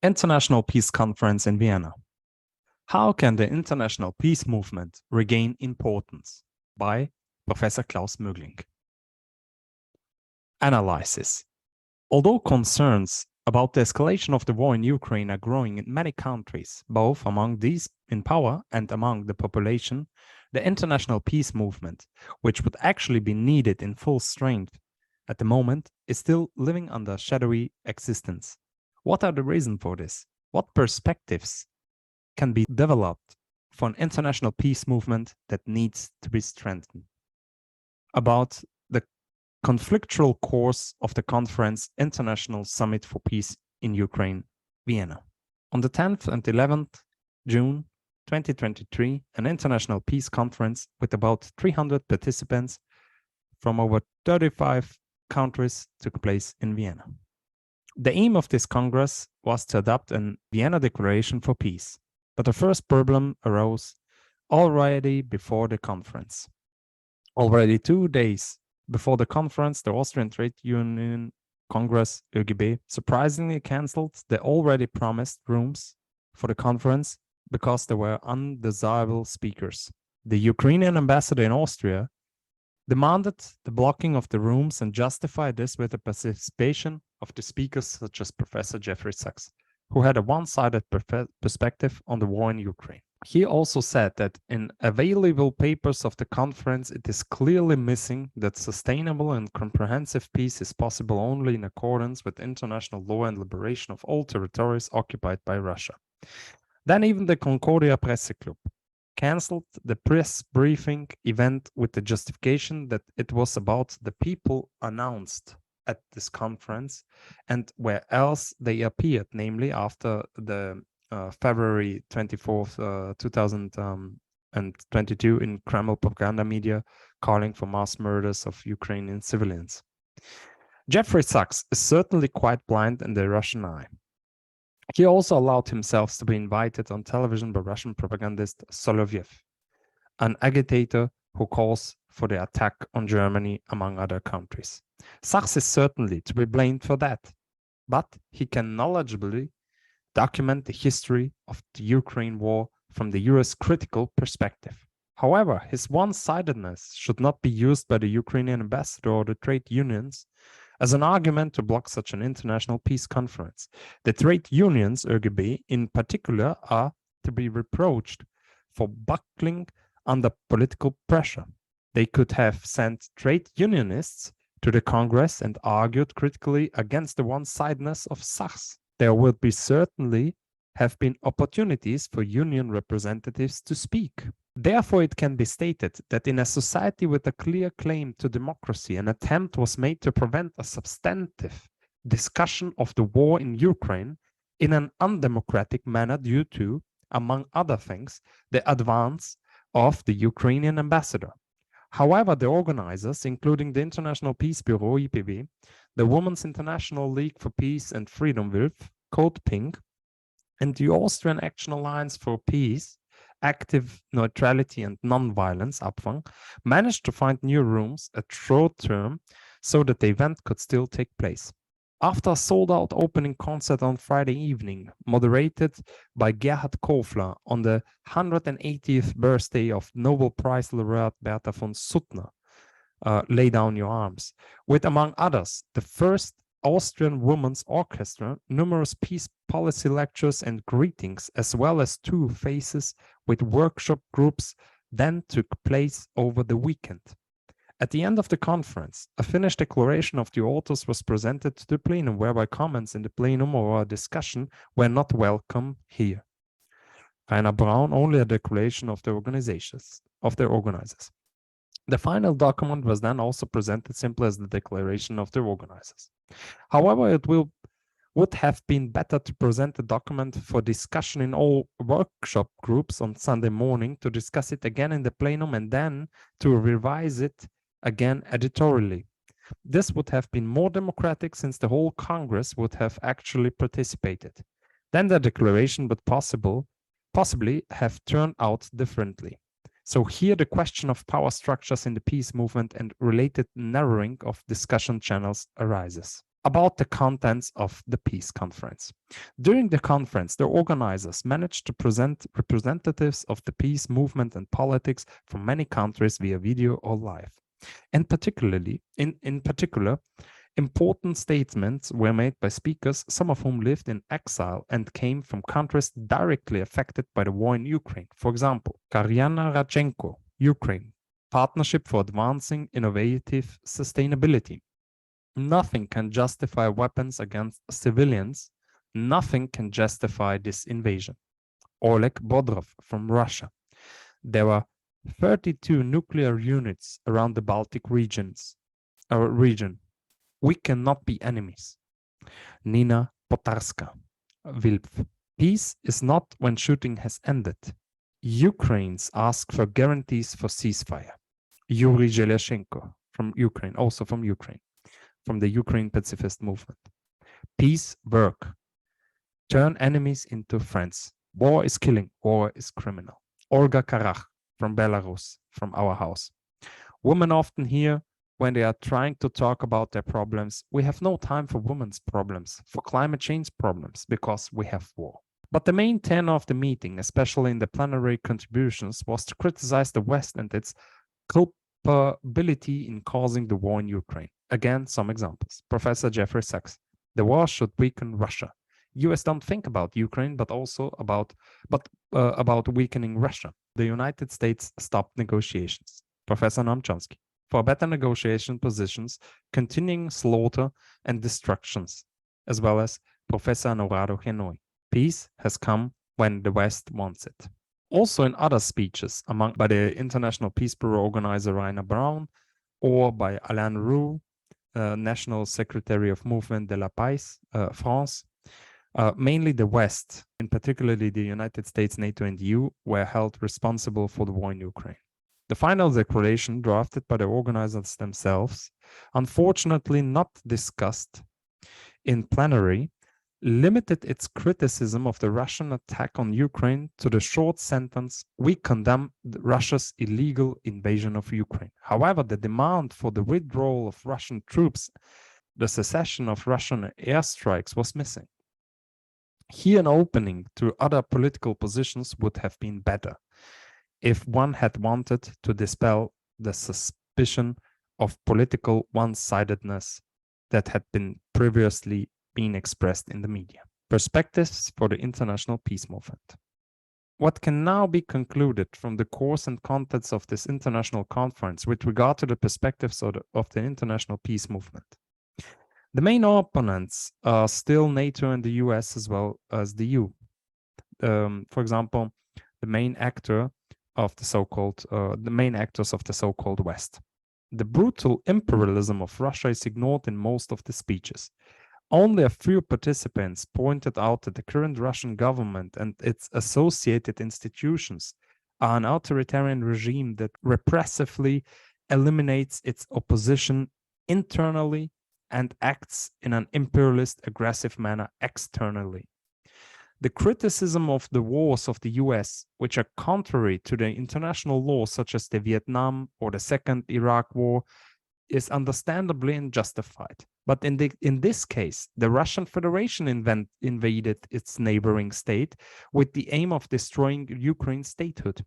International Peace Conference in Vienna. How can the international peace movement regain importance? By Professor Klaus Moegling. Analysis. Although concerns about the escalation of the war in Ukraine are growing in many countries, both among these in power and among the population, the international peace movement, which would actually be needed in full strength at the moment, is still living under shadowy existence. What are the reasons for this? What perspectives can be developed for an international peace movement that needs to be strengthened? About the conflictual course of the conference International Summit for Peace in Ukraine, Vienna. On the 10th and 11th June 2023, an international peace conference with about 300 participants from over 35 countries took place in Vienna. The aim of this Congress was to adopt a Vienna Declaration for Peace, but the first problem arose already before the conference. Already 2 days before the conference, the Austrian Trade Union Congress, ÖGB, surprisingly cancelled the already promised rooms for the conference because there were undesirable speakers. The Ukrainian ambassador in Austria demanded the blocking of the rooms and justified this with the participation of the speakers such as Professor Josef, who had a one-sided perspective on the war in Ukraine. He also said that in available papers of the conference, it is clearly missing that sustainable and comprehensive peace is possible only in accordance with international law and liberation of all territories occupied by Russia. Then even the Concordia Presse Club cancelled the press briefing event with the justification that it was about the people announced at this conference and where else they appeared, namely after the February 24th, 2022 in Kremlin propaganda media calling for mass murders of Ukrainian civilians. Jeffrey Sachs is certainly quite blind in the Russian eye. He also allowed himself to be invited on television by Russian propagandist Solovyev, an agitator who calls for the attack on Germany, among other countries. Sachs is certainly to be blamed for that, but he can knowledgeably document the history of the Ukraine war from the US critical perspective. However, his one-sidedness should not be used by the Ukrainian ambassador or the trade unions as an argument to block such an international peace conference. The trade unions, ÖGB, in particular, are to be reproached for buckling under political pressure. They could have sent trade unionists to the Congress and argued critically against the one-sidedness of Sachs. There will be certainly have been opportunities for union representatives to speak. Therefore, it can be stated that in a society with a clear claim to democracy, an attempt was made to prevent a substantive discussion of the war in Ukraine in an undemocratic manner due to, among other things, the advance of the Ukrainian ambassador. However, the organizers, including the International Peace Bureau, IPB, the Women's International League for Peace and Freedom, WILF, Code Pink, and the Austrian Action Alliance for Peace, Active Neutrality and Non-Violence, APFANG, managed to find new rooms at short term so that the event could still take place. After a sold-out opening concert on Friday evening, moderated by Gerhard Kofler on the 180th birthday of Nobel Prize laureate Bertha von Suttner, Lay Down Your Arms, with, among others, the first Austrian Women's Orchestra, numerous peace policy lectures and greetings, as well as 2 phases with workshop groups, then took place over the weekend. At the end of the conference, a finished declaration of the authors was presented to the plenum, whereby comments in the plenum or a discussion were not welcome here. Rainer Braun, only a declaration of the organizers. The final document was then also presented simply as the declaration of the organizers. However, it would have been better to present the document for discussion in all workshop groups on Sunday morning, to discuss it again in the plenum, and then to revise it again editorially. This would have been more democratic, since the whole Congress would have actually participated. Then the declaration would possibly have turned out differently. So here the question of power structures in the peace movement and related narrowing of discussion channels arises. About the contents of the peace conference. During the conference, the organizers managed to present representatives of the peace movement and politics from many countries via video or live. And particularly, in particular, important statements were made by speakers, some of whom lived in exile and came from countries directly affected by the war in Ukraine. For example, Karyana Radchenko, Ukraine, Partnership for Advancing Innovative Sustainability. Nothing can justify weapons against civilians. Nothing can justify this invasion. Oleg Bodrov from Russia. There were 32 nuclear units around the Baltic region. We cannot be enemies. Nina Potarska, Vilp. Peace is not when shooting has ended. Ukrainians ask for guarantees for ceasefire. Yuri Zelenshenko from Ukraine, also from Ukraine, from the Ukraine pacifist movement. Peace work. Turn enemies into friends. War is killing, war is criminal. Olga Karach from Belarus, from our house. Women often hear when they are trying to talk about their problems, we have no time for women's problems, for climate change problems, because we have war. But the main tenor of the meeting, especially in the plenary contributions, was to criticize the West and its culpability in causing the war in Ukraine. Again, some examples. Professor Jeffrey Sachs. The war should weaken Russia. US don't think about Ukraine, but also about weakening Russia. The United States stopped negotiations. Professor Noam Chomsky. For better negotiation positions, continuing slaughter and destructions, as well as Professor Norado Hanoi. Peace has come when the West wants it. Also in other speeches, by the International Peace Bureau organizer Rainer Braun, or by Alain Roux, National Secretary of Movement de la Paix, France, mainly the West, and particularly the United States, NATO, and EU, were held responsible for the war in Ukraine. The final declaration, drafted by the organizers themselves, unfortunately not discussed in plenary, limited its criticism of the Russian attack on Ukraine to the short sentence, "We condemn Russia's illegal invasion of Ukraine." However, the demand for the withdrawal of Russian troops, the cessation of Russian airstrikes, was missing. Here, an opening to other political positions would have been better, if one had wanted to dispel the suspicion of political one-sidedness that had been previously been expressed in the media. Perspectives for the international peace movement. What can now be concluded from the course and contents of this international conference with regard to the perspectives of the international peace movement? The main opponents are still NATO and the US, as well as the EU. For example, the main actor of the main actors of the so-called West. The brutal imperialism of Russia is ignored in most of the speeches. Only a few participants pointed out that the current Russian government and its associated institutions are an authoritarian regime that repressively eliminates its opposition internally and acts in an imperialist, aggressive manner externally. The criticism of the wars of the US, which are contrary to the international law, such as the Vietnam or the Second Iraq War, is understandably unjustified. But in this case, the Russian Federation invaded its neighboring state with the aim of destroying Ukraine's statehood.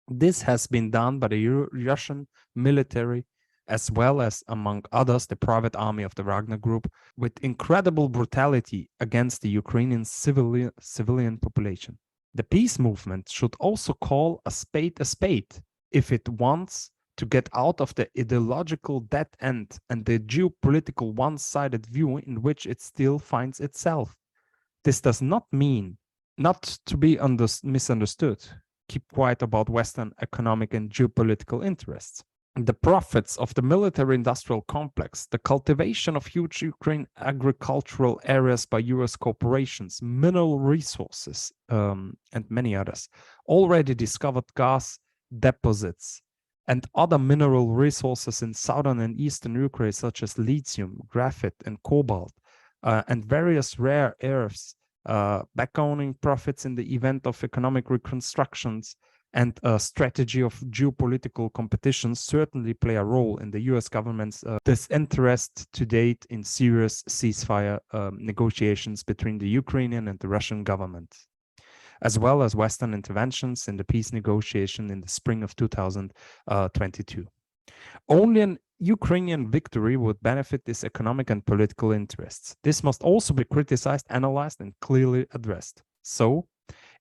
This has been done by the Russian military, as well as, among others, the private army of the Wagner Group, with incredible brutality against the Ukrainian civilian population. The peace movement should also call a spade if it wants to get out of the ideological dead end and the geopolitical one-sided view in which it still finds itself. This does not mean, not to be misunderstood, keep quiet about Western economic and geopolitical interests. The profits of the military-industrial complex, the cultivation of huge Ukraine agricultural areas by US corporations, mineral resources, and many others, already discovered gas deposits, and other mineral resources in southern and eastern Ukraine, such as lithium, graphite, and cobalt, and various rare earths, backowning profits in the event of economic reconstructions, and a strategy of geopolitical competition certainly play a role in the US government's disinterest to date in serious ceasefire negotiations between the Ukrainian and the Russian government, as well as Western interventions in the peace negotiation in the spring of 2022. Only an Ukrainian victory would benefit its economic and political interests. This must also be criticized, analyzed, and clearly addressed. So,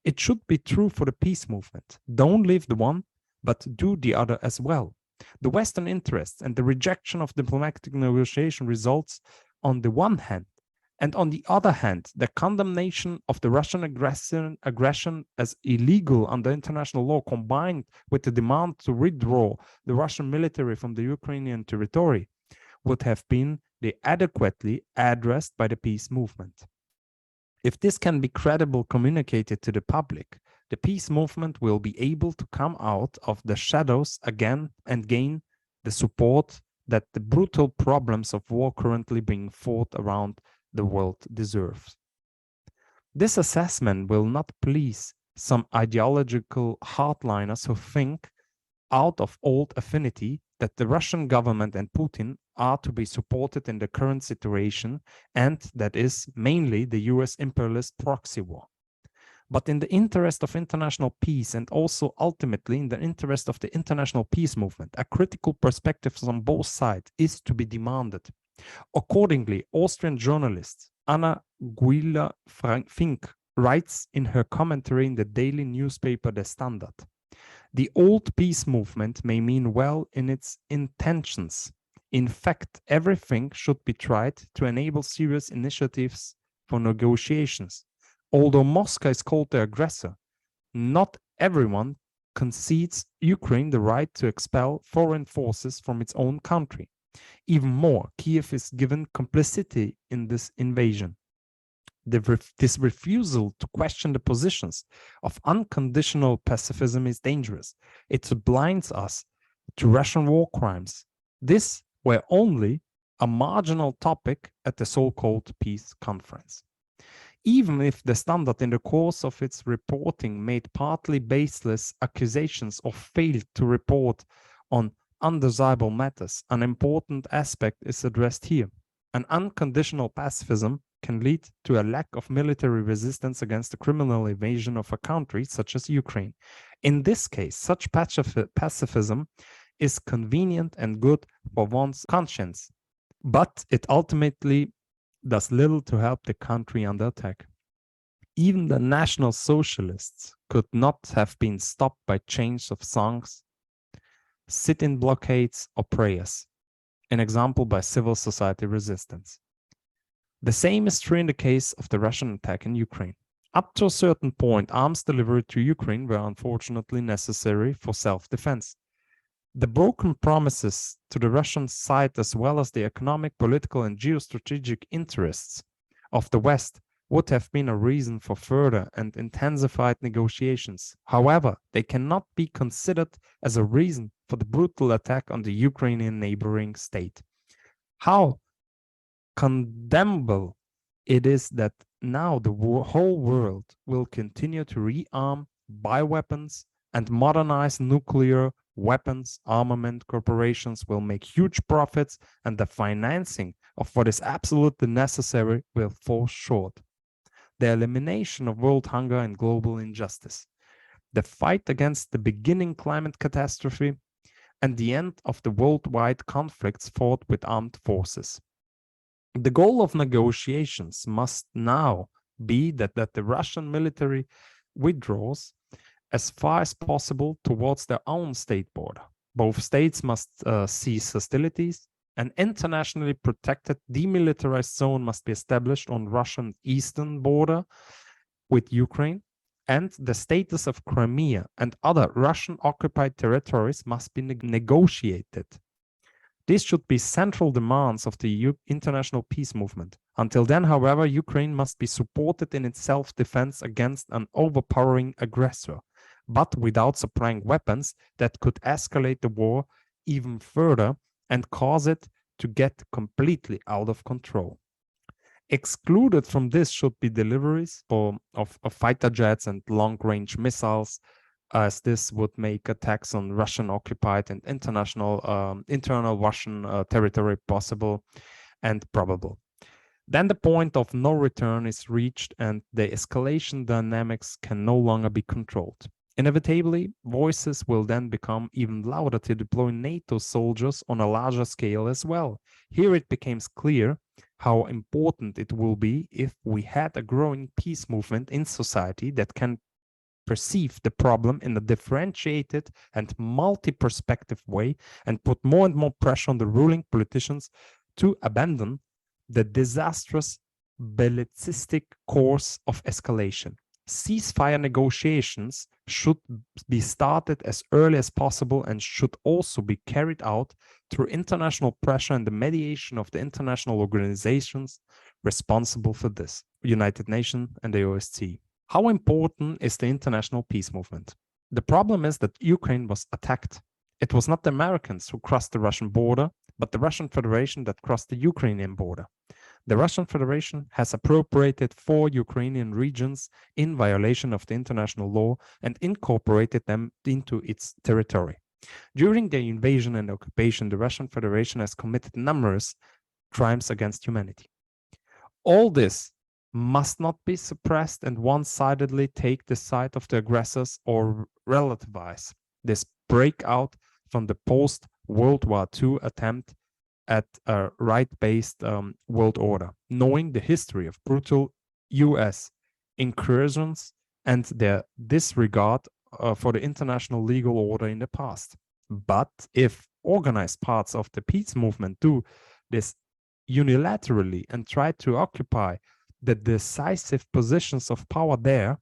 it should be true for the peace movement. Don't leave the one, but do the other as well. The Western interests and the rejection of diplomatic negotiation results on the one hand, and on the other hand, the condemnation of the Russian aggression as illegal under international law, combined with the demand to withdraw the Russian military from the Ukrainian territory, would have been adequately addressed by the peace movement. If this can be credibly communicated to the public, the peace movement will be able to come out of the shadows again and gain the support that the brutal problems of war currently being fought around the world deserves. This assessment will not please some ideological hardliners who think, out of old affinity, that the Russian government and Putin are to be supported in the current situation, and that is mainly the US imperialist proxy war. But in the interest of international peace, and also ultimately in the interest of the international peace movement, a critical perspective on both sides is to be demanded. Accordingly, Austrian journalist Anna Guila-Fink writes in her commentary in the daily newspaper Der Standard, "The old peace movement may mean well in its intentions. In fact, everything should be tried to enable serious initiatives for negotiations. Although Moscow is called the aggressor, not everyone concedes Ukraine the right to expel foreign forces from its own country. Even more, Kiev is given complicity in this invasion. This refusal to question the positions of unconditional pacifism is dangerous. It blinds us to Russian war crimes. This were only a marginal topic at the so-called peace conference." Even if the Standard, in the course of its reporting, made partly baseless accusations or failed to report on undesirable matters, an important aspect is addressed here. An unconditional pacifism can lead to a lack of military resistance against the criminal invasion of a country such as Ukraine. In this case, such pacifism is convenient and good for one's conscience, but it ultimately does little to help the country under attack. Even the National Socialists could not have been stopped by change of songs, sit-in blockades, or prayers, an example by civil society resistance. The same is true in the case of the Russian attack in Ukraine. Up to a certain point, arms delivered to Ukraine were unfortunately necessary for self-defense. The broken promises to the Russian side, as well as the economic, political, and geostrategic interests of the West, would have been a reason for further and intensified negotiations. However, they cannot be considered as a reason for the brutal attack on the Ukrainian neighboring state. How condemnable it is that now the whole world will continue to rearm, buy weapons, and modernize nuclear weapons armament corporations will make huge profits, and the financing of what is absolutely necessary will fall short. The elimination of world hunger and global injustice, the fight against the beginning climate catastrophe, and the end of the worldwide conflicts fought with armed forces. The goal of negotiations must now be that the Russian military withdraws as far as possible towards their own state border. Both states must cease hostilities. An internationally protected demilitarized zone must be established on Russian eastern border with Ukraine, and the status of Crimea and other Russian-occupied territories must be negotiated. These should be central demands of the international peace movement. Until then, however, Ukraine must be supported in its self-defense against an overpowering aggressor, but without supplying weapons that could escalate the war even further and cause it to get completely out of control. Excluded from this should be deliveries of fighter jets and long-range missiles, as this would make attacks on Russian occupied and internal Russian territory possible and probable. Then the point of no return is reached and the escalation dynamics can no longer be controlled. Inevitably, voices will then become even louder to deploy NATO soldiers on a larger scale as well. Here it becomes clear how important it will be if we had a growing peace movement in society that can perceive the problem in a differentiated and multi-perspective way and put more and more pressure on the ruling politicians to abandon the disastrous bellicistic course of escalation. Ceasefire negotiations should be started as early as possible and should also be carried out through international pressure and the mediation of the international organizations responsible for this, United Nations and the OSCE. How important is the international peace movement? The problem is that Ukraine was attacked. It was not the Americans who crossed the Russian border, but the Russian Federation that crossed the Ukrainian border. The Russian Federation has appropriated 4 Ukrainian regions in violation of the international law and incorporated them into its territory. During the invasion and occupation, the Russian Federation has committed numerous crimes against humanity. All this must not be suppressed and one-sidedly take the side of the aggressors or relativize this breakout from the post-World War II attempt at a right-based world order, knowing the history of brutal US incursions and their disregard for the international legal order in the past. But if organized parts of the peace movement do this unilaterally and try to occupy the decisive positions of power there,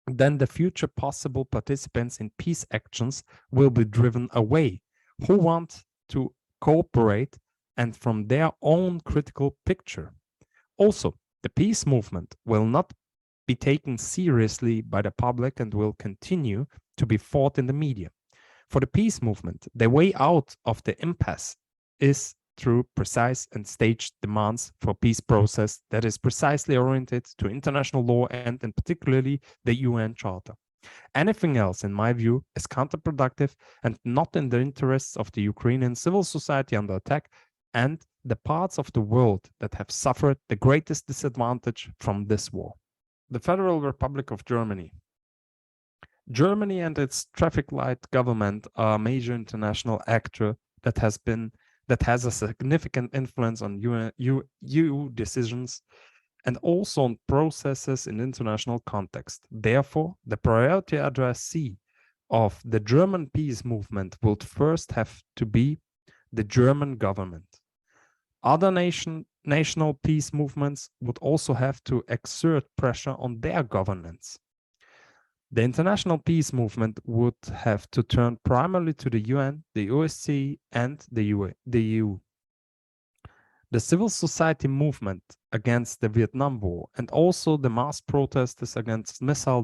then the future possible participants in peace actions will be driven away, who want to cooperate and from their own critical picture. Also, the peace movement will not be taken seriously by the public and will continue to be fought in the media. For the peace movement, the way out of the impasse is through precise and staged demands for a peace process that is precisely oriented to international law and particularly the UN Charter. Anything else, in my view, is counterproductive and not in the interests of the Ukrainian civil society under attack and the parts of the world that have suffered the greatest disadvantage from this war. The Federal Republic of Germany. Germany and its traffic light government are a major international actor that has a significant influence on EU decisions and also on processes in international context. Therefore, the priority addressee of the German peace movement would first have to be the German government. Other national peace movements would also have to exert pressure on their governments. The international peace movement would have to turn primarily to the UN, the OSCE, and the EU. The civil society movement against the Vietnam War and also the mass protesters against missile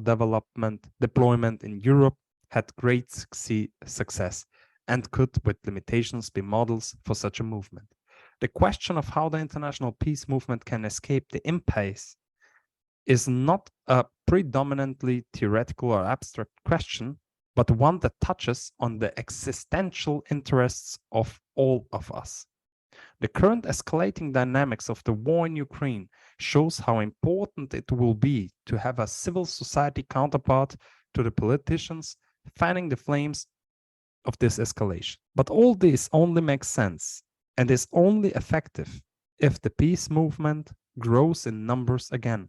deployment in Europe had great success and could, with limitations, be models for such a movement. The question of how the international peace movement can escape the impasse is not a predominantly theoretical or abstract question, but one that touches on the existential interests of all of us. The current escalating dynamics of the war in Ukraine shows how important it will be to have a civil society counterpart to the politicians fanning the flames of this escalation. But all this only makes sense and is only effective if the peace movement grows in numbers again.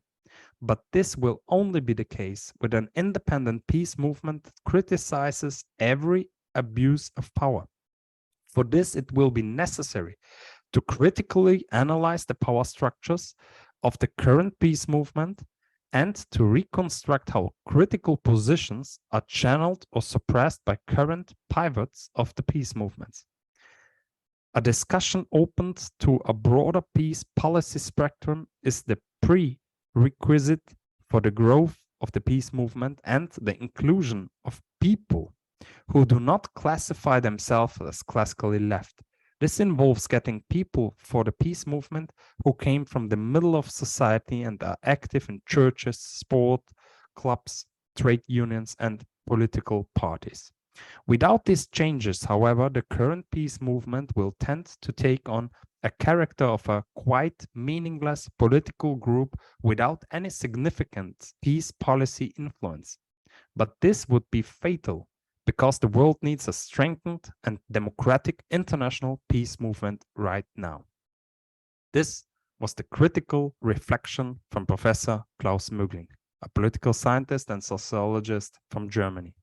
But this will only be the case with an independent peace movement that criticizes every abuse of power. For this, it will be necessary to critically analyze the power structures of the current peace movement and to reconstruct how critical positions are channeled or suppressed by current pivots of the peace movements. A discussion opened to a broader peace policy spectrum is the prerequisite for the growth of the peace movement and the inclusion of people who do not classify themselves as classically left. This involves getting people for the peace movement who came from the middle of society and are active in churches, sport, clubs, trade unions, and political parties. Without these changes, however, the current peace movement will tend to take on a character of a quite meaningless political group without any significant peace policy influence. But this would be fatal because the world needs a strengthened and democratic international peace movement right now. This was the critical reflection from Professor Klaus Moegling, a political scientist and sociologist from Germany.